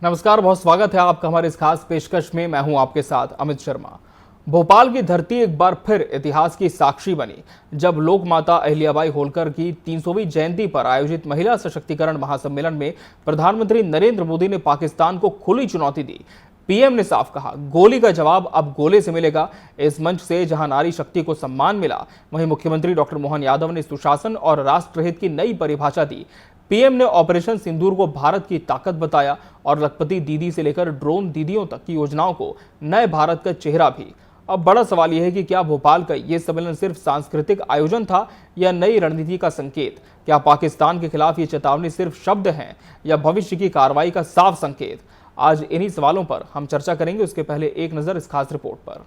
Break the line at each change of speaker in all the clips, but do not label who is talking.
नमस्कार, बहुत स्वागत है आपका हमारे इस खास पेशकश में। मैं हूं आपके साथ अमित शर्मा। भोपाल की धरती एक बार फिर इतिहास की साक्षी बनी जब लोक माता अहिल्याबाई होलकर की 300वीं जयंती पर आयोजित महिला सशक्तिकरण महासम्मेलन में प्रधानमंत्री नरेंद्र मोदी ने पाकिस्तान को खुली चुनौती दी। पीएम ने साफ कहा, गोली का जवाब अब गोले से मिलेगा। इस मंच से जहां नारी शक्ति को सम्मान मिला, वहीं मुख्यमंत्री डॉक्टर मोहन यादव ने सुशासन और राष्ट्रहित की नई परिभाषा दी। पीएम ने ऑपरेशन सिंदूर को भारत की ताकत बताया और लखपति दीदी से लेकर ड्रोन दीदियों तक की योजनाओं को नए भारत का चेहरा भी। अब बड़ा सवाल यह है कि क्या भोपाल का यह सम्मेलन सिर्फ सांस्कृतिक आयोजन था या नई रणनीति का संकेत? क्या पाकिस्तान के खिलाफ ये चेतावनी सिर्फ शब्द हैं या भविष्य की कार्रवाई का साफ संकेत? आज इन्हीं सवालों पर हम चर्चा करेंगे। उसके पहले एक नजर इस खास रिपोर्ट पर।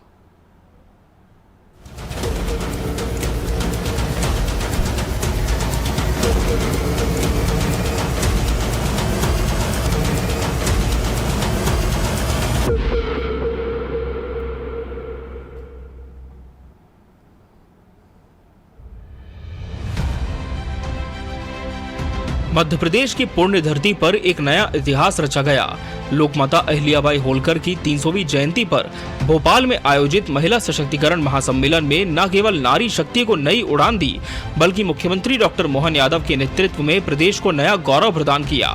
मध्य प्रदेश की पुण्य धरती पर एक नया इतिहास रचा गया। लोकमाता अहिल्याबाई होलकर की 300वीं जयंती पर भोपाल में आयोजित महिला सशक्तिकरण महासम्मेलन में न केवल नारी शक्ति को नई उड़ान दी, बल्कि मुख्यमंत्री डॉक्टर मोहन यादव के नेतृत्व में प्रदेश को नया गौरव प्रदान किया।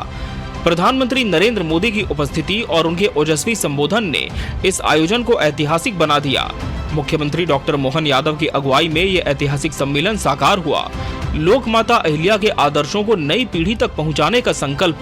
प्रधानमंत्री नरेंद्र मोदी की उपस्थिति और उनके ओजस्वी संबोधन ने इस आयोजन को ऐतिहासिक बना दिया। मुख्यमंत्री डॉक्टर मोहन यादव की अगुवाई में यह ऐतिहासिक सम्मेलन साकार हुआ। लोक माता अहिल्या के आदर्शों को नई पीढ़ी तक पहुंचाने का संकल्प।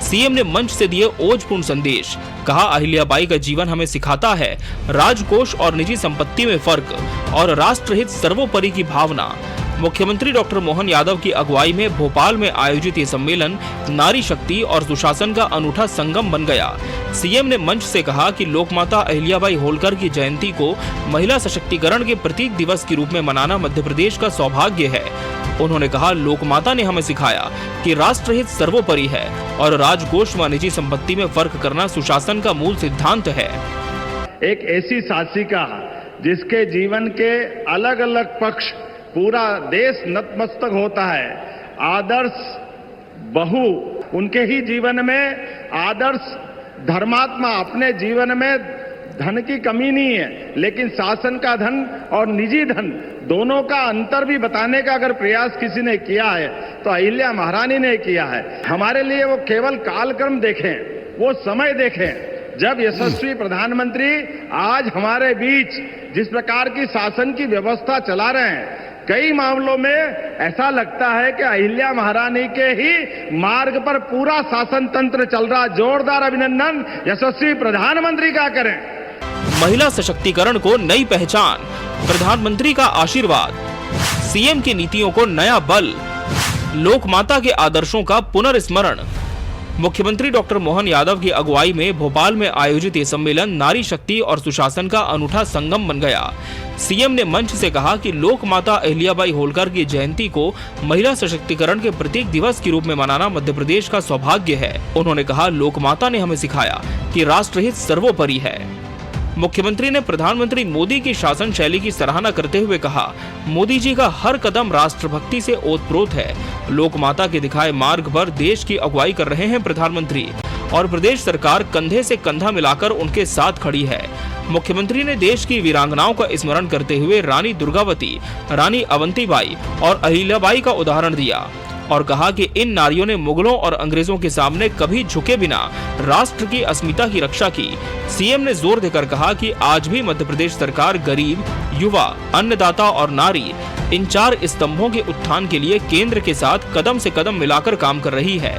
सीएम ने मंच से दिए ओजपूर्ण संदेश। कहा, अहिल्याबाई का जीवन हमें सिखाता है राजकोष और निजी संपत्ति में फर्क और राष्ट्रहित सर्वोपरि की भावना। मुख्यमंत्री डॉक्टर मोहन यादव की अगुवाई में भोपाल में आयोजित ये सम्मेलन नारी शक्ति और सुशासन का अनूठा संगम बन गया। सीएम ने मंच से कहा कि लोकमाता अहिल्याबाई होलकर की जयंती को महिला सशक्तिकरण के प्रतीक दिवस के रूप में मनाना मध्य प्रदेश का सौभाग्य है। उन्होंने कहा, लोकमाता ने हमें सिखाया कि राष्ट्रहित सर्वोपरि है और राजकोष व निजी संपत्ति में फर्क करना सुशासन का मूल सिद्धांत है।
एक ऐसी शासिका जिसके जीवन के अलग अलग पक्ष पूरा देश नतमस्तक होता है। आदर्श बहु उनके ही जीवन में, आदर्श धर्मात्मा अपने जीवन में धन की कमी नहीं है, लेकिन शासन का धन और निजी धन दोनों का अंतर भी बताने का अगर प्रयास किसी ने किया है तो अहिल्या महारानी ने किया है। हमारे लिए वो केवल कालक्रम देखें, वो समय देखें जब यशस्वी प्रधानमंत्री आज हमारे बीच जिस प्रकार की शासन की व्यवस्था चला रहे हैं, कई मामलों में ऐसा लगता है कि अहिल्या महारानी के ही मार्ग पर पूरा शासन तंत्र चल रहा। जोरदार अभिनंदन यशस्वी प्रधानमंत्री का करें।
महिला सशक्तिकरण को नई पहचान, प्रधानमंत्री का आशीर्वाद, सीएम की नीतियों को नया बल, लोकमाता के आदर्शों का पुनर्स्मरण। मुख्यमंत्री डॉक्टर मोहन यादव की अगुवाई में भोपाल में आयोजित ये सम्मेलन नारी शक्ति और सुशासन का अनूठा संगम बन गया। सीएम ने मंच से कहा कि लोक माता अहिल्याबाई होलकर की जयंती को महिला सशक्तिकरण के प्रतीक दिवस के रूप में मनाना मध्य प्रदेश का सौभाग्य है। उन्होंने कहा, लोक माता ने हमें सिखाया कि राष्ट्रहित सर्वोपरि है। मुख्यमंत्री ने प्रधानमंत्री मोदी की शासन शैली की सराहना करते हुए कहा, मोदी जी का हर कदम राष्ट्रभक्ति से ओतप्रोत है। लोक माता के दिखाए मार्ग पर देश की अगुवाई कर रहे हैं प्रधानमंत्री और प्रदेश सरकार कंधे से कंधा मिलाकर उनके साथ खड़ी है। मुख्यमंत्री ने देश की वीरांगनाओं का स्मरण करते हुए रानी दुर्गावती, रानी अवंतीबाई और अहिल्याबाई का उदाहरण दिया और कहा कि इन नारियों ने मुगलों और अंग्रेजों के सामने कभी झुके बिना राष्ट्र की अस्मिता की रक्षा की। सीएम ने जोर देकर कहा कि आज भी मध्य प्रदेश सरकार गरीब, युवा, अन्नदाता और नारी, इन चार स्तंभों के उत्थान के लिए केंद्र के साथ कदम से कदम मिलाकर काम कर रही है।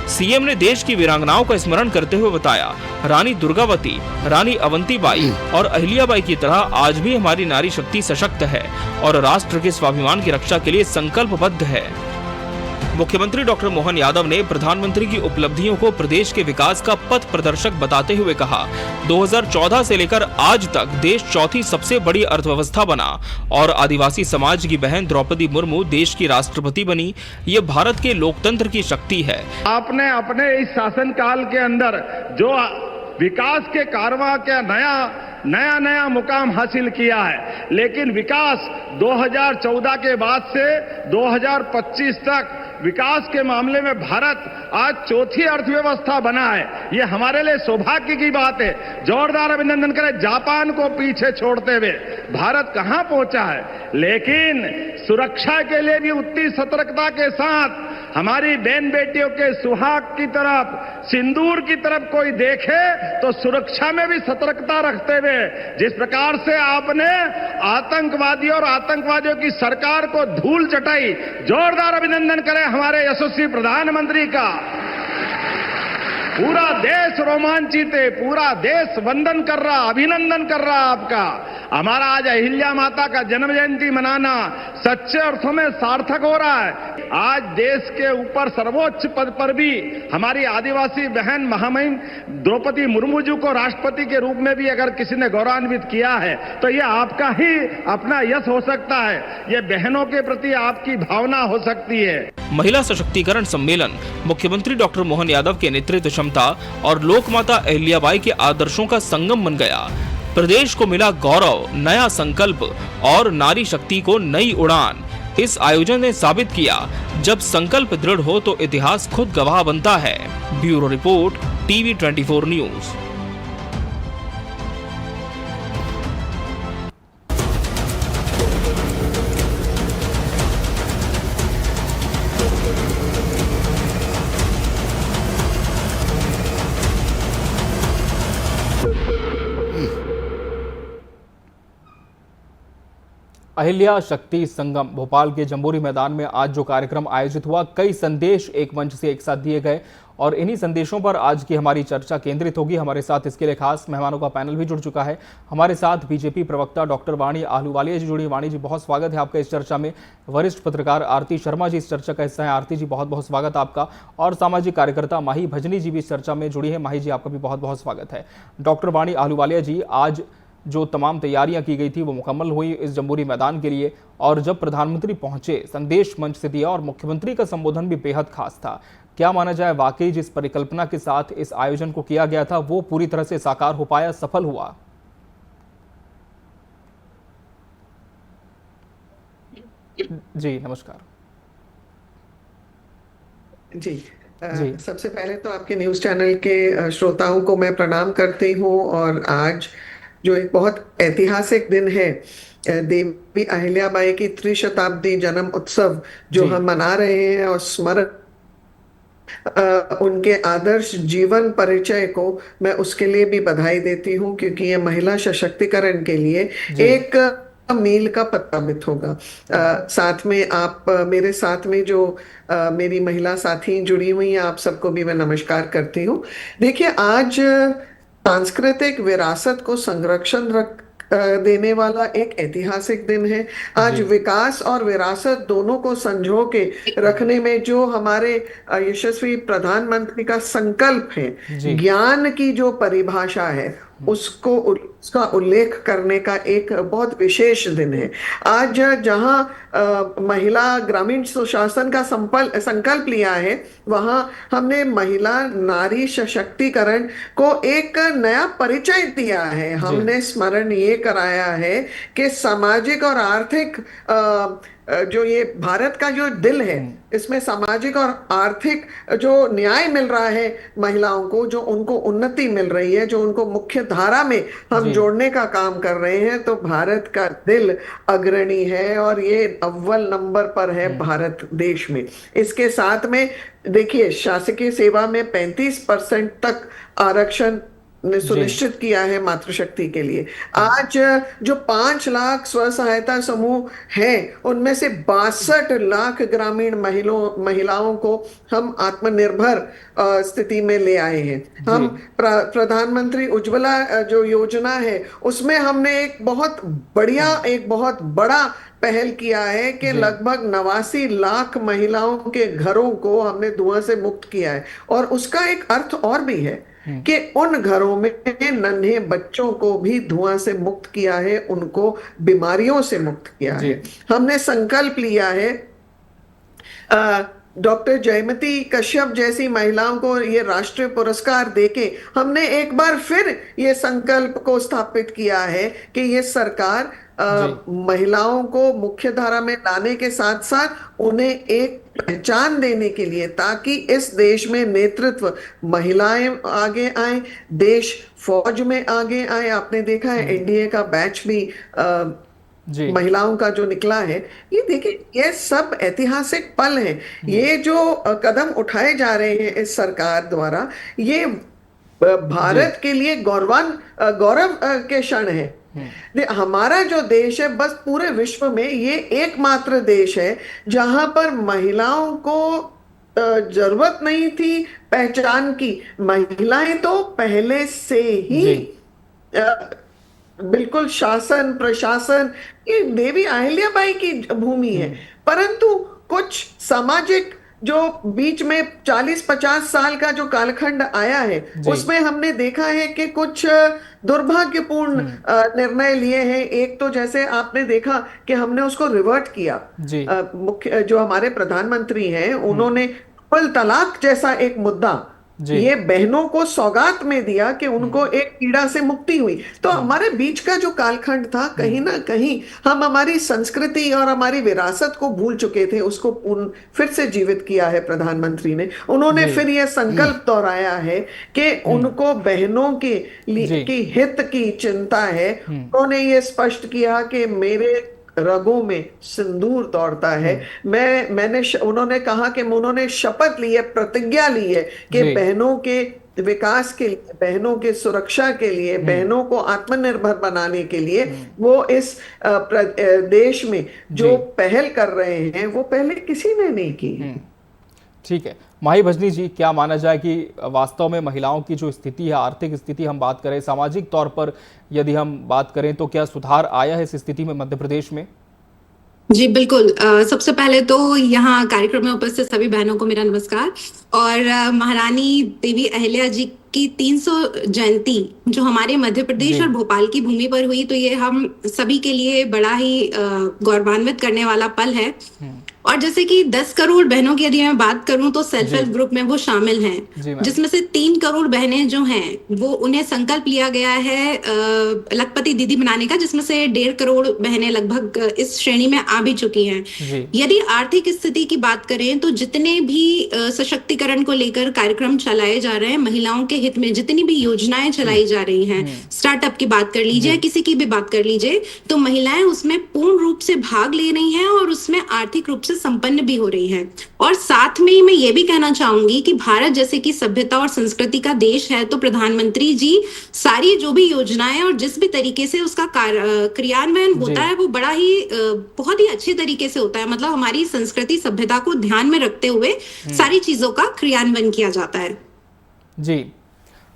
सीएम ने देश की वीरांगनाओं का स्मरण करते हुए बताया, रानी दुर्गावती, रानी अवंतीबाई और अहिल्याबाई की तरह आज भी हमारी नारी शक्ति सशक्त है और राष्ट्र के स्वाभिमान की रक्षा के लिए संकल्पबद्ध है। मुख्यमंत्री डॉक्टर मोहन यादव ने प्रधानमंत्री की उपलब्धियों को प्रदेश के विकास का पथ प्रदर्शक बताते हुए कहा, 2014 से लेकर आज तक देश चौथी सबसे बड़ी अर्थव्यवस्था बना और आदिवासी समाज की बहन द्रौपदी मुर्मू देश की राष्ट्रपति बनी। ये भारत के लोकतंत्र की शक्ति है।
आपने अपने इस शासनकाल के अंदर जो विकास के कारवां का नया मुकाम हासिल किया है, लेकिन विकास 2014 के बाद से 2025 तक विकास के मामले में भारत आज चौथी अर्थव्यवस्था बना है। ये हमारे लिए सौभाग्य की बात है। जोरदार अभिनंदन करें। जापान को पीछे छोड़ते हुए भारत कहां पहुंचा है, लेकिन सुरक्षा के लिए भी उतनी सतर्कता के साथ हमारी बहन बेटियों के सुहाग की तरफ, सिंदूर की तरफ कोई देखे तो सुरक्षा में भी सतर्कता रखते हुए जिस प्रकार से आपने आतंकवादियों और आतंकवादियों की सरकार को धूल चटाई, जोरदार अभिनंदन करें हमारे यशस्वी प्रधानमंत्री का। पूरा देश रोमांचित है, पूरा देश वंदन कर रहा, अभिनंदन कर रहा आपका। हमारा आज अहिल्या माता का जन्म जयंती मनाना सच्चे अर्थों में सार्थक हो रहा है। आज देश के ऊपर सर्वोच्च पद पर भी हमारी आदिवासी बहन महामहिम द्रौपदी मुर्मू जी को राष्ट्रपति के रूप में भी अगर किसी ने गौरवान्वित किया है तो ये आपका ही अपना यश हो सकता है। ये बहनों के प्रति आपकी भावना हो सकती है।
महिला सशक्तिकरण सम्मेलन मुख्यमंत्री डॉक्टर मोहन यादव के नेतृत्व क्षमता और लोकमाता अहिल्याबाई के आदर्शों का संगम बन गया। प्रदेश को मिला गौरव, नया संकल्प और नारी शक्ति को नई उड़ान। इस आयोजन ने साबित किया, जब संकल्प दृढ़ हो तो इतिहास खुद गवाह बनता है। Bureau report, TV 24 news. Ahilya शक्ति संगम भोपाल के जंबूरी मैदान में आज जो कार्यक्रम आयोजित हुआ, कई संदेश एक मंच से एक साथ दिए गए और इन्हीं संदेशों पर आज की हमारी चर्चा केंद्रित होगी। हमारे साथ इसके लिए खास मेहमानों का पैनल भी जुड़ चुका है। हमारे साथ बीजेपी प्रवक्ता डॉक्टर वाणी आहलूवालिया जी जुड़ी। वाणी जी, बहुत स्वागत है आपका इस चर्चा में। वरिष्ठ पत्रकार आरती शर्मा जी इस चर्चा का हिस्सा है। आरती जी, बहुत बहुत स्वागत आपका। और सामाजिक कार्यकर्ता माही भजनी जी भी इस चर्चा में जुड़ी है। माही जी, आपका भी बहुत बहुत स्वागत है। डॉक्टर वाणी आहलूवालिया जी, आज जो तमाम तैयारियां की गई थी वो मुकम्मल हुई इस जंबूरी मैदान के लिए, और जब प्रधानमंत्री पहुंचे संदेश मंच से दिया और मुख्यमंत्री का संबोधन भी बेहद खास था। क्या माना जाए, वाकई जिस परिकल्पना के साथ इस आयोजन को किया गया था वो पूरी तरह से साकार हो पाया, सफल हुआ? जी नमस्कार।
जी सबसे पहले तो आपके न्यूज चैनल के श्रोताओं को मैं प्रणाम करती हूँ। और आज जो एक बहुत ऐतिहासिक दिन है, देवी अहिल्याबाई की त्रिशताब्दी जन्म उत्सव जो हम मना रहे हैं, और स्मरण उनके आदर्श जीवन परिचय को मैं उसके लिए भी बधाई देती हूँ, क्योंकि ये महिला सशक्तिकरण के लिए एक मील का पत्ताबित होगा। साथ में आप मेरे साथ में जो मेरी महिला साथी जुड़ी हुई हैं, आप सबको भी मैं नमस्कार करती हूँ। देखिए, आज सांस्कृतिक विरासत को संरक्षण देने वाला एक ऐतिहासिक दिन है। आज विकास और विरासत दोनों को संजो के रखने में जो हमारे यशस्वी प्रधानमंत्री का संकल्प है, ज्ञान की जो परिभाषा है, उसका उल्लेख करने का एक बहुत विशेष दिन है। आज जहां महिला ग्रामीण सुशासन का संकल्प लिया है, वहां हमने महिला नारी सशक्तिकरण को एक नया परिचय दिया है। हमने स्मरण ये कराया है कि सामाजिक और आर्थिक जो ये भारत का जो दिल है, इसमें सामाजिक और आर्थिक जो न्याय मिल रहा है महिलाओं को, जो उनको उन्नति मिल रही है, जो उनको मुख्य धारा में हम जोड़ने का काम कर रहे हैं, तो भारत का दिल अग्रणी है और ये अव्वल नंबर पर है भारत देश में। इसके साथ में देखिए, शासकीय सेवा में 35% तक आरक्षण ने सुनिश्चित किया है मातृशक्ति के लिए। आज जो 5 लाख स्व सहायता समूह हैं, उनमें से 62 लाख ग्रामीण महिलाओं को हम आत्मनिर्भर स्थिति में ले आए हैं। हम प्रधानमंत्री उज्ज्वला जो योजना है, उसमें हमने एक बहुत बड़ा पहल किया है कि लगभग 89 लाख महिलाओं के घरों को हमने धुआं से मुक्त किया है। और उसका एक अर्थ और भी है कि उन घरों में नन्हे बच्चों को भी धुआं से मुक्त किया है, उनको बीमारियों से मुक्त किया है। हमने संकल्प लिया है, डॉक्टर जयमती कश्यप जैसी महिलाओं को ये राष्ट्रीय पुरस्कार देके हमने एक बार फिर ये संकल्प को स्थापित किया है कि ये सरकार महिलाओं को मुख्य धारा में लाने के साथ साथ उन्हें एक पहचान देने के लिए, ताकि इस देश में नेतृत्व महिलाएं आगे आए, देश फौज में आगे आए। आपने देखा है एनडीए का बैच भी
जी
महिलाओं का जो निकला है। ये देखिए, ये सब ऐतिहासिक पल हैं। ये जो कदम उठाए जा रहे हैं इस सरकार द्वारा, ये
जी
भारत के लिए गौरव के क्षण है। हमारा जो देश है, बस पूरे विश्व में ये एकमात्र देश है जहां पर महिलाओं को जरूरत नहीं थी पहचान की। महिलाएं तो पहले से ही
जी
अ, बिल्कुल शासन प्रशासन, ये देवी अहिल्याबाई की भूमि है। परंतु कुछ सामाजिक जो बीच में 40-50 साल का जो कालखंड आया है,
जी
उसमें हमने देखा है कि कुछ दुर्भाग्यपूर्ण निर्णय लिए हैं। एक तो जैसे आपने देखा कि हमने उसको रिवर्ट किया।
जी
मुख्य जो हमारे प्रधानमंत्री हैं, उन्होंने ट्रिपल तलाक जैसा एक मुद्दा
जी
ये बहनों को सौगात में दिया कि उनको एक पीड़ा से मुक्ति हुई। तो हमारे बीच का जो कालखंड था, कहीं ना कहीं हम हमारी संस्कृति और हमारी विरासत को भूल चुके थे। उसको फिर से जीवित किया है प्रधानमंत्री ने। उन्होंने
जी
फिर यह संकल्प दोहराया है कि उनको बहनों के
जी
की हित की चिंता है। उन्होंने ये स्पष्ट किया कि मेरे रगों में सिंदूर दौड़ता है। उन्होंने कहा कि उन्होंने शपथ ली है, प्रतिज्ञा ली है कि
जी
बहनों के विकास के लिए, बहनों के सुरक्षा के लिए, बहनों को आत्मनिर्भर बनाने के लिए वो इस देश में जो
जी
पहल कर रहे हैं, वो पहले किसी ने नहीं की।
ठीक है। माही भजनी जी, क्या माना जाए कि वास्तव में महिलाओं की जो स्थिति है, आर्थिक स्थिति हम बात करें, सामाजिक तौर पर यदि हम बात करें, तो क्या सुधार आया है इस स्थिति में मध्य प्रदेश में?
जी बिल्कुल। सबसे पहले तो यहाँ कार्यक्रम में उपस्थित सभी बहनों को मेरा नमस्कार। और महारानी देवी अहिल्या जी की 300 जयंती जो हमारे मध्य प्रदेश और भोपाल की भूमि पर हुई, तो ये हम सभी के लिए बड़ा ही गौरवान्वित करने वाला पल है। और जैसे कि 10 करोड़ बहनों की यदि मैं बात करूं, तो सेल्फ हेल्प ग्रुप में वो शामिल हैं, जिसमें से 3 करोड़ बहनें जो हैं वो उन्हें संकल्प लिया गया है लखपति दीदी बनाने का, जिसमें से 1.5 करोड़ बहनें लगभग इस श्रेणी में आ भी चुकी हैं। यदि आर्थिक स्थिति की बात करें, तो जितने भी सशक्तिकरण को लेकर कार्यक्रम चलाए जा रहे हैं, महिलाओं के हित में जितनी भी योजनाएं चलाई जा रही हैं, स्टार्टअप की बात कर लीजिए, किसी की भी बात कर लीजिए, तो महिलाएं उसमें पूर्ण रूप से भाग ले रही हैं और उसमें आर्थिक रूप से संपन्न भी हो रही हैं। और साथ में मैं ये भी कहना चाहूंगी कि भारत जैसे कि सभ्यता और संस्कृति का देश है, तो प्रधानमंत्री जी सारी जो भी योजनाएं और जिस भी तरीके से उसका क्रियान्वयन होता है, वो बड़ा ही बहुत ही अच्छे तरीके से होता है। मतलब हमारी संस्कृति सभ्यता को ध्यान में रखते हुए सारी चीजों का क्रियान्वयन किया जाता है।
जी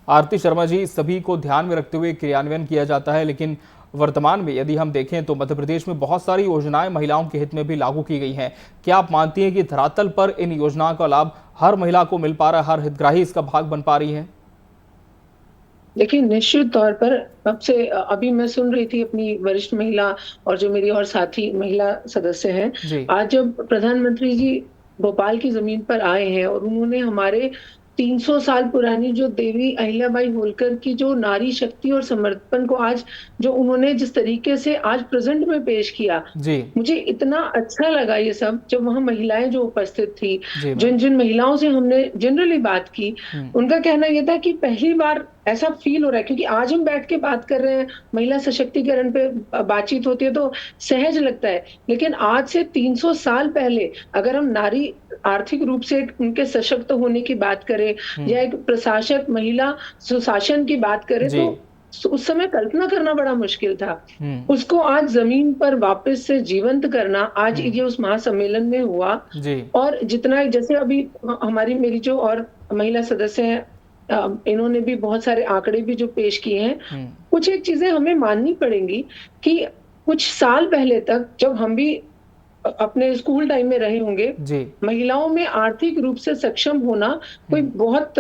आरती शर्मा जी, सभी को ध्यान में रखते हुए क्रियान्वयन किया जाता है, लेकिन वर्तमान में यदि हम देखें तो मध्य प्रदेश में बहुत सारी योजनाएं महिलाओं के हित में भी लागू की गई हैं। क्या आप मानती हैं कि धरातल पर इन योजनाओं का लाभ हर महिला को मिल पा रहा है, हर हितग्राही इसका भाग बन पा रही है?
देखिए, निश्चित तौर पर अभी मैं सुन रही थी अपनी वरिष्ठ महिला और जो मेरी और साथी महिला सदस्य हैं, आज जब प्रधानमंत्री जी भोपाल की जमीन पर आए हैं और उन्होंने हमारे 300 साल पुरानी जो देवी अहिल्याबाई होलकर की जो नारी शक्ति और समर्पण को आज जो उन्होंने जिस तरीके से आज प्रेजेंट में पेश किया, मुझे इतना अच्छा लगा ये सब। जब वहां महिलाएं जो उपस्थित थी, जिन जिन महिलाओं से हमने जनरली बात की, उनका कहना यह था कि पहली बार ऐसा फील हो रहा है, क्योंकि आज हम बैठ के बात कर रहे हैं, महिला सशक्तिकरण पे बातचीत होती है तो सहज लगता है, लेकिन आज से 300 साल पहले अगर हम नारी आर्थिक रूप से उनके सशक्त होने की बात करें या एक प्रशासक महिला सुशासन की बात करें, तो उस समय कल्पना करना बड़ा मुश्किल था। उसको आज जमीन पर वापस से जीवंत करना, आज ये उस महासम्मेलन में हुआ। और जितना जैसे अभी हमारी मेरी जो और महिला सदस्य हैं, इन्होंने भी बहुत सारे आंकड़े भी जो पेश किए हैं। कुछ एक चीजें हमें माननी पड़ेंगी कि कुछ साल पहले तक जब हम भी अपने स्कूल टाइम में रहे होंगे, महिलाओं में आर्थिक रूप से सक्षम होना कोई बहुत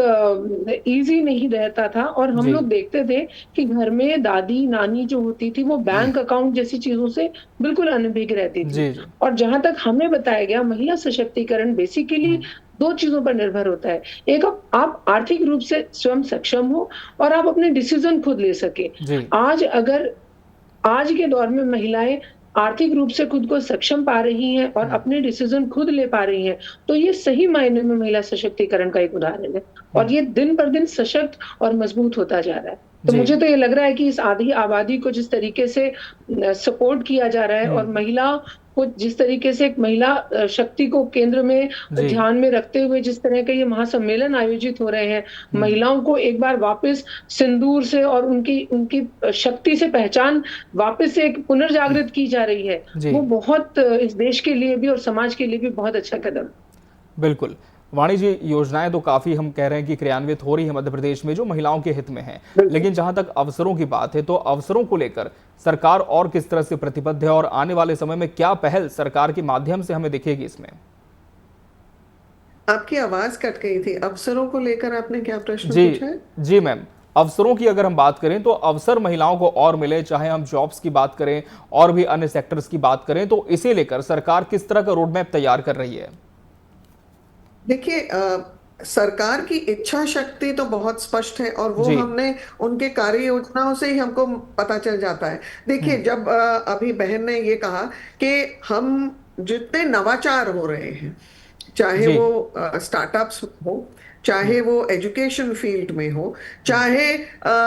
इजी नहीं रहता था। और हम लोग देखते थे कि घर में दादी नानी जो होती थी, वो बैंक अकाउंट जैसी चीजों से बिल्कुल अनभिज्ञ रहती थी। और जहां तक हमें बताया गया, महिला सशक्तिकरण बेसिकली 2 चीजों पर निर्भर होता है। एक, आप आर्थिक रूप से स्वयं सक्षम हो और आप अपने डिसीजन खुद ले सके। आज के दौर में महिलाएं आर्थिक रूप से खुद को सक्षम पा रही हैं और अपने डिसीजन खुद ले पा रही हैं, तो ये सही मायने में महिला सशक्तिकरण का एक उदाहरण है और ये दिन पर दिन सशक्त और मजबूत होता जा रहा है। तो मुझे तो ये लग रहा है कि इस आधी आबादी को जिस तरीके से सपोर्ट किया जा रहा है और महिला को जिस तरीके से एक महिला शक्ति को केंद्र में ध्यान में रखते हुए जिस तरह के ये महासम्मेलन आयोजित हो रहे हैं, महिलाओं को एक बार वापस सिंदूर से और उनकी शक्ति से पहचान वापस से एक पुनर्जागृत की जा रही है, वो बहुत इस देश के लिए भी और समाज के लिए भी बहुत अच्छा कदम।
बिल्कुल वाणी जी, योजनाएं तो काफी हम कह रहे हैं कि क्रियान्वित हो रही है मध्य प्रदेश में जो महिलाओं के हित में है, लेकिन जहां तक अवसरों की बात है तो अवसरों को लेकर सरकार और किस तरह से प्रतिबद्ध है और आने वाले समय में क्या पहल सरकार के माध्यम से हमें दिखेगी इसमें?
आपकी आवाज कट गई थी, अवसरों को लेकर आपने क्या प्रश्न पूछा है?
जी मैम, अवसरों की अगर हम बात करें तो अवसर महिलाओं को और मिले, चाहे हम जॉब्स की बात करें और भी अन्य सेक्टर्स की बात करें, तो इसे लेकर सरकार किस तरह का रोड मैप तैयार कर रही है?
देखिए, सरकार की इच्छा शक्ति तो बहुत स्पष्ट है और वो हमने उनके कार्य योजनाओं से ही हमको पता चल जाता है। देखिए, जब अभी बहन ने ये कहा कि हम जितने नवाचार हो रहे हैं, चाहे वो स्टार्टअप्स हो, चाहे वो एजुकेशन फील्ड में हो, चाहे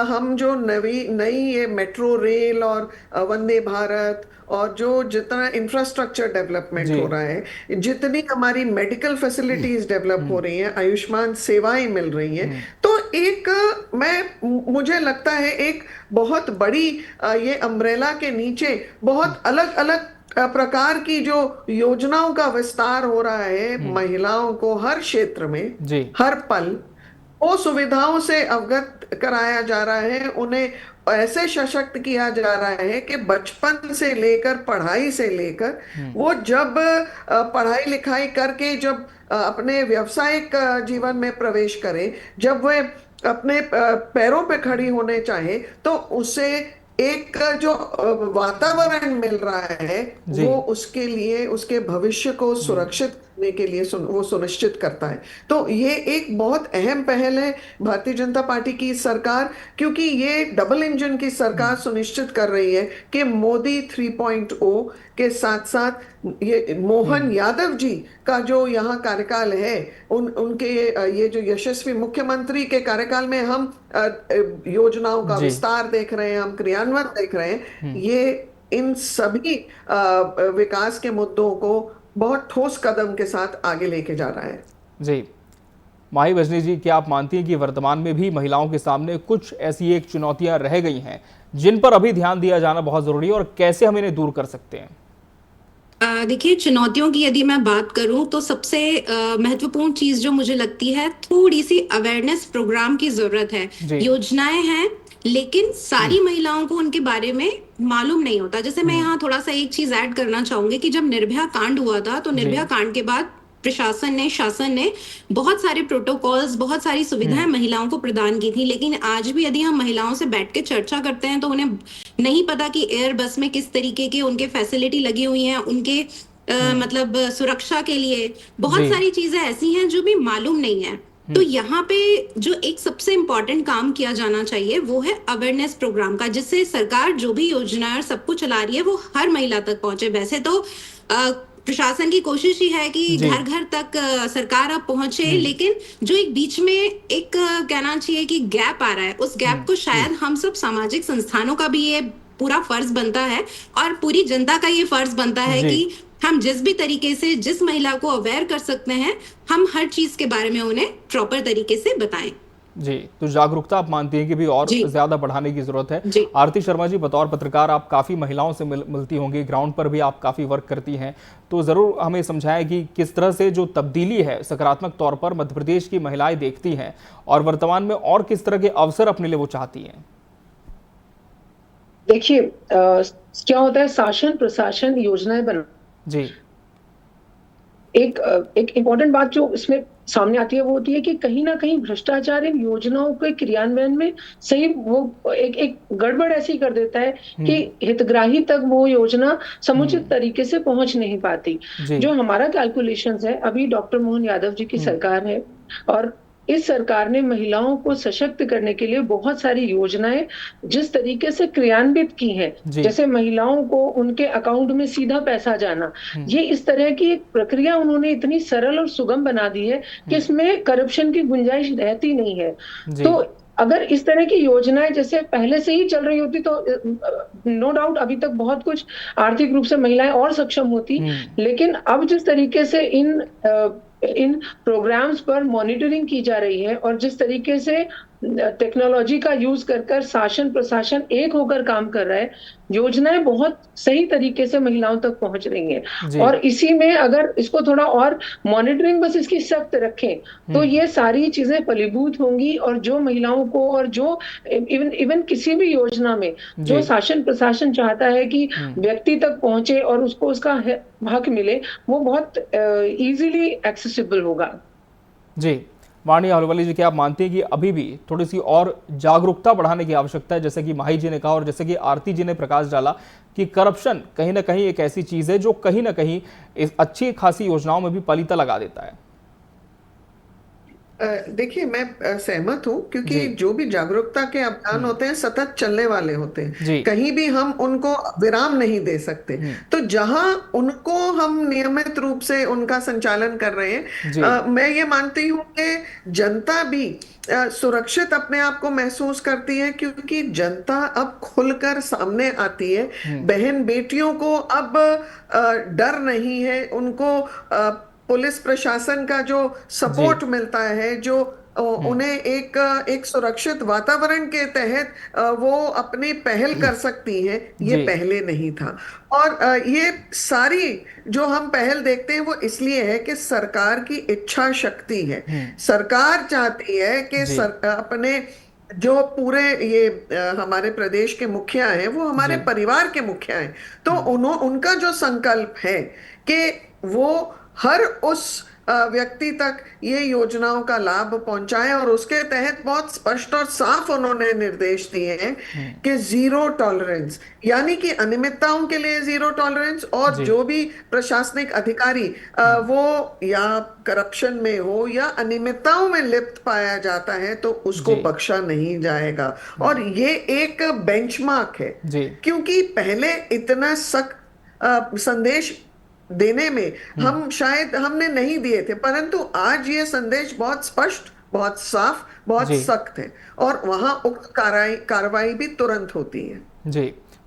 हम जो नई ये मेट्रो रेल और वंदे भारत और जो जितना इंफ्रास्ट्रक्चर डेवलपमेंट हो रहा है, जितनी हमारी मेडिकल फैसिलिटीज डेवलप हो रही हैं, आयुष्मान सेवाएं मिल रही हैं, तो एक मुझे लगता है एक बहुत बड़ी ये अम्ब्रेला के नीचे बहुत अलग अलग प्रकार की जो योजनाओं का विस्तार हो रहा है, महिलाओं को हर क्षेत्र में हर पल वो सुविधाओं से अवगत कराया जा रहा है, उन्हें ऐसे सशक्त किया जा रहा है कि बचपन से लेकर पढ़ाई से लेकर वो जब पढ़ाई लिखाई करके जब अपने व्यावसायिक जीवन में प्रवेश करें, जब वे अपने पैरों पे खड़ी होने चाहे, तो उसे एक जो वातावरण मिल रहा है वो उसके लिए उसके भविष्य को सुरक्षित करने के लिए वो सुनिश्चित करता है। तो ये एक बहुत अहम पहल है भारतीय जनता पार्टी की सरकार, क्योंकि ये डबल इंजन की सरकार सुनिश्चित कर रही है कि मोदी 3.0 के साथ साथ ये मोहन यादव जी का जो यहाँ कार्यकाल है, उनके ये जो यशस्वी मुख्यमंत्री के कार्यकाल में हम योजनाओं का विस्तार देख रहे हैं, हम क्रियान्वयन देख रहे हैं, ये इन सभी विकास के मुद्दों को बहुत ठोस कदम के साथ आगे लेके जा रहा है।
जी माही वजनी जी, क्या आप मानती हैं कि वर्तमान में भी महिलाओं के सामने कुछ ऐसी एक चुनौतियां रह गई हैं जिन पर अभी ध्यान दिया जाना बहुत जरूरी है और कैसे हम इन्हें दूर कर सकते हैं?
देखिए, चुनौतियों की यदि मैं बात करूं तो सबसे महत्वपूर्ण चीज जो मुझे लगती है, थोड़ी सी अवेयरनेस प्रोग्राम की जरूरत है। योजनाएं हैं लेकिन सारी महिलाओं को उनके बारे में मालूम नहीं होता। जैसे मैं यहाँ थोड़ा सा एक चीज ऐड करना चाहूंगी कि जब निर्भया कांड हुआ था तो निर्भया कांड के बाद प्रशासन ने, शासन ने बहुत सारे प्रोटोकॉल्स, बहुत सारी सुविधाएं महिलाओं को प्रदान की थी, लेकिन आज भी यदि हम महिलाओं से बैठ के चर्चा करते हैं तो उन्हें नहीं पता कि एयर बस में किस तरीके के उनके फैसिलिटी लगी हुई हैं, उनके मतलब सुरक्षा के लिए बहुत सारी चीजें ऐसी हैं जो भी मालूम नहीं है। तो यहाँ पे जो एक सबसे इम्पोर्टेंट काम किया जाना चाहिए वो है अवेयरनेस प्रोग्राम का, जिससे सरकार जो भी योजना और सब कुछ चला रही है वो हर महिला तक पहुंचे। वैसे तो प्रशासन की कोशिश ही है कि घर घर तक सरकार अब पहुंचे, लेकिन जो एक बीच में एक कहना चाहिए कि गैप आ रहा है, उस गैप को शायद हम सब सामाजिक संस्थानों का भी ये पूरा फर्ज बनता है और पूरी जनता का ये फर्ज बनता है कि हम जिस भी तरीके से जिस महिला को अवेयर कर सकते हैं, हम हर चीज के बारे में उन्हें प्रॉपर तरीके से बताएं।
जी, तो जागरूकता आप मानती हैं कि भी और ज्यादा बढ़ाने की जरूरत है। आरती शर्मा जी, बतौर पत्रकार आप काफी महिलाओं से मिलती होंगी, ग्राउंड पर भी आप काफी वर्क करती हैं, तो जरूर हमें समझाएं कि किस तरह से जो तब्दीली है सकारात्मक तौर पर मध्य प्रदेश की महिलाएं देखती हैं और वर्तमान में और किस तरह के अवसर अपने लिए वो चाहती हैं।
देखिए, क्या होता है, शासन प्रशासन योजनाएं बना
जी,
एक इम्पोर्टेंट बात जो इसमें सामने आती है वो होती है कि कहीं ना कहीं भ्रष्टाचार इन योजनाओं के क्रियान्वयन में सही वो एक गड़बड़ ऐसी कर देता है कि हितग्राही तक वो योजना समुचित तरीके से पहुंच नहीं पाती। जो हमारा कैलकुलेशंस है, अभी डॉक्टर मोहन यादव जी की सरकार है और इस सरकार ने महिलाओं को सशक्त करने के लिए बहुत सारी योजनाएं जिस तरीके से क्रियान्वित की हैं, जैसे महिलाओं को उनके अकाउंट में सीधा पैसा जाना, ये इस तरह की एक प्रक्रिया उन्होंने इतनी सरल और सुगम बना दी है कि इसमें करप्शन की गुंजाइश रहती नहीं है। तो अगर इस तरह की योजनाएं जैसे पहले से ही चल रही होती तो नो डाउट अभी तक बहुत कुछ आर्थिक रूप से महिलाएं और सक्षम होती, लेकिन अब जिस तरीके से इन प्रोग्राम्स पर मॉनिटरिंग की जा रही है और जिस तरीके से टेक्नोलॉजी का यूज कर शासन प्रशासन एक होकर काम कर रहा है, योजनाएं बहुत सही तरीके से महिलाओं तक पहुंच रही हैं। और इसी में अगर इसको थोड़ा और मॉनिटरिंग बस इसकी सख्त रखें तो ये सारी चीजें फलीभूत होंगी और जो महिलाओं को और जो इवन किसी भी योजना में जो शासन प्रशासन चाहता है कि व्यक्ति तक पहुंचे और उसको उसका हक मिले, वो बहुत इजीली एक्सेसिबल होगा।
जी वाणी अहलुवालिया जी, क्या आप मानते हैं कि अभी भी थोड़ी सी और जागरूकता बढ़ाने की आवश्यकता है, जैसे कि माही जी ने कहा और जैसे कि आरती जी ने प्रकाश डाला कि करप्शन कहीं ना कहीं एक ऐसी चीज है जो कहीं ना कहीं इस अच्छी खासी योजनाओं में भी पलीता लगा देता है?
देखिए, मैं सहमत हूँ क्योंकि जो भी जागरूकता के अभियान होते हैं सतत चलने वाले होते हैं, कहीं भी हम उनको विराम नहीं दे सकते। तो जहां उनको हम नियमित रूप से उनका संचालन कर रहे हैं, मैं ये मानती हूँ कि जनता भी सुरक्षित अपने आप को महसूस करती है क्योंकि जनता अब खुलकर सामने आती है। बहन बेटियों को अब डर नहीं है, उनको पुलिस प्रशासन का जो सपोर्ट मिलता है, जो उन्हें एक सुरक्षित वातावरण के तहत वो अपनी पहल कर सकती हैं, ये पहले नहीं था। और ये सारी जो हम पहल देखते हैं वो इसलिए है कि सरकार की इच्छा शक्ति है। सरकार चाहती है कि अपने जो पूरे ये हमारे प्रदेश के मुखिया हैं वो हमारे परिवार के मुखिया हैं, तो उनका जो संकल्प है कि वो हर उस व्यक्ति तक ये योजनाओं का लाभ पहुंचाएं और उसके तहत बहुत स्पष्ट और साफ उन्होंने निर्देश दिए हैं कि जीरो टॉलरेंस, यानी कि अनियमितताओं के लिए जीरो टॉलरेंस, और जो भी प्रशासनिक अधिकारी वो या करप्शन में हो या अनियमितताओं में लिप्त पाया जाता है तो उसको बख्शा नहीं जाएगा। और ये एक बेंचमार्क है क्योंकि पहले इतना सख्त संदेश देने में हम शायद हमने नहीं दिए थे, परंतु आज ये संदेश बहुत स्पष्ट, बहुत साफ, बहुत सख्त है और वहां उक्त कार्रवाई भी तुरंत होती है।
जी,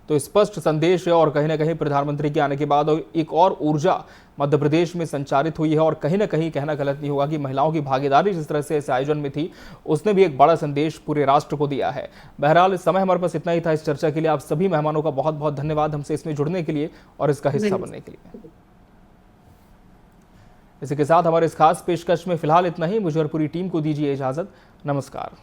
तो स्पष्ट संदेश है और कहीं ना कहीं प्रधानमंत्री के आने के बाद एक और ऊर्जा मध्य प्रदेश में संचारित हुई है और कहीं ना कहीं कहना गलत नहीं होगा कि महिलाओं की भागीदारी जिस तरह से इस आयोजन में थी उसने भी एक बड़ा संदेश पूरे राष्ट्र को दिया है। बहरहाल इस समय हमारे पास इतना ही था इस चर्चा के लिए। आप सभी मेहमानों का बहुत बहुत धन्यवाद हमसे इसमें जुड़ने के लिए और इसका हिस्सा बनने के लिए। इसी के साथ हमारे इस खास पेशकश में फिलहाल इतना ही। मुझे और पूरी टीम को दीजिए इजाजत। नमस्कार।